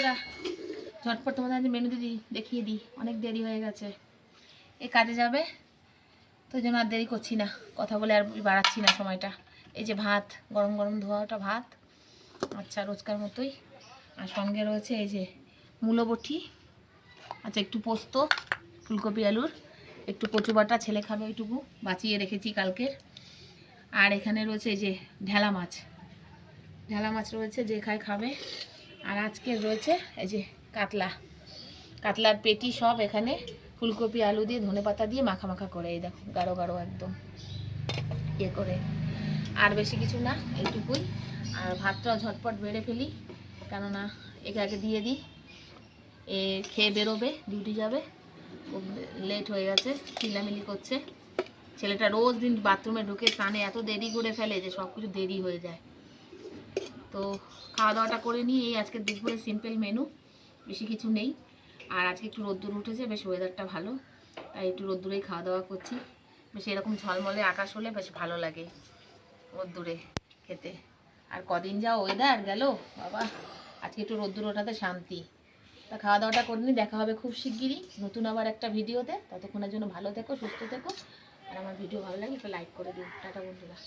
বন্ধুরা, ঝটপট তোমাদের আজ মেনু দিদি দেখিয়ে দিই, অনেক দেরি হয়ে গেছে। এ কাজে যাবে তো জন্য আর দেরি করছি না, কথা বলে আর বাড়াচ্ছি না সময়টা। এই যে ভাত, গরম গরম ধোয়া ওটা ভাত, আচ্ছা রোজকার মতোই। আর সঙ্গে রয়েছে এই যে মূলো বটি, আচ্ছা একটু পোস্ত, ফুলকপি আলুর, একটু কচু বাটা, ছেলে খাবে ওইটুকু বাঁচিয়ে রেখেছি কালকের। আর এখানে রয়েছে এই যে ঢেলা মাছ, ঢেলা মাছ রয়েছে, যে খায় খাবে। আর আজকে রয়েছে এই যে কাতলার পেটি সব এখানে ফুলকপি আলু দিয়ে ধনে পাতা দিয়ে মাখা মাখা করে, এই দেখো গাঢ় গাঢ় একদম ইয়ে করে। আর বেশি কিছু না, এইটুকুই। আর ভাতটাও ঝটপট বেড়ে ফেলি, কেননা একে আগে দিয়ে দিই, এ খেয়ে বেরোবে, ডিউটি যাবে, খুব লেট হয়ে গেছে, চিল্লামিলি করছে। ছেলেটা রোজ দিন বাথরুমে ঢুকে স্নানে এত দেরি করে ফেলে যে সব কিছু দেরি হয়ে যায়। তো খাওয়া দাওয়াটা করে নিই। এই আজকে দুপুরে সিম্পল মেনু, বেশি কিছু নেই। আর আজকে একটু রোদ্দুর উঠেছে, বেশ ওয়েদারটা ভালো, তাই একটু রোদ্দুরেই খাওয়া দাওয়া করছি। বেশ এরকম ঝলমলে আকাশ হলে বেশ ভালো লাগে রোদ্দুরে খেতে। আর কদিন যা ওয়েদার গেল বাবা, আজকে একটু রোদ্দুর ওঠাতে শান্তি। তা খাওয়া দাওয়াটা করে নিই, দেখা হবে খুব শিগগিরই নতুন আবার একটা ভিডিওতে। ততক্ষণের জন্য ভালো থেকো, সুস্থ থেকো। আর আমার ভিডিও ভালো লাগে একটু লাইক করে দিও। টাটা বন্ধুরা।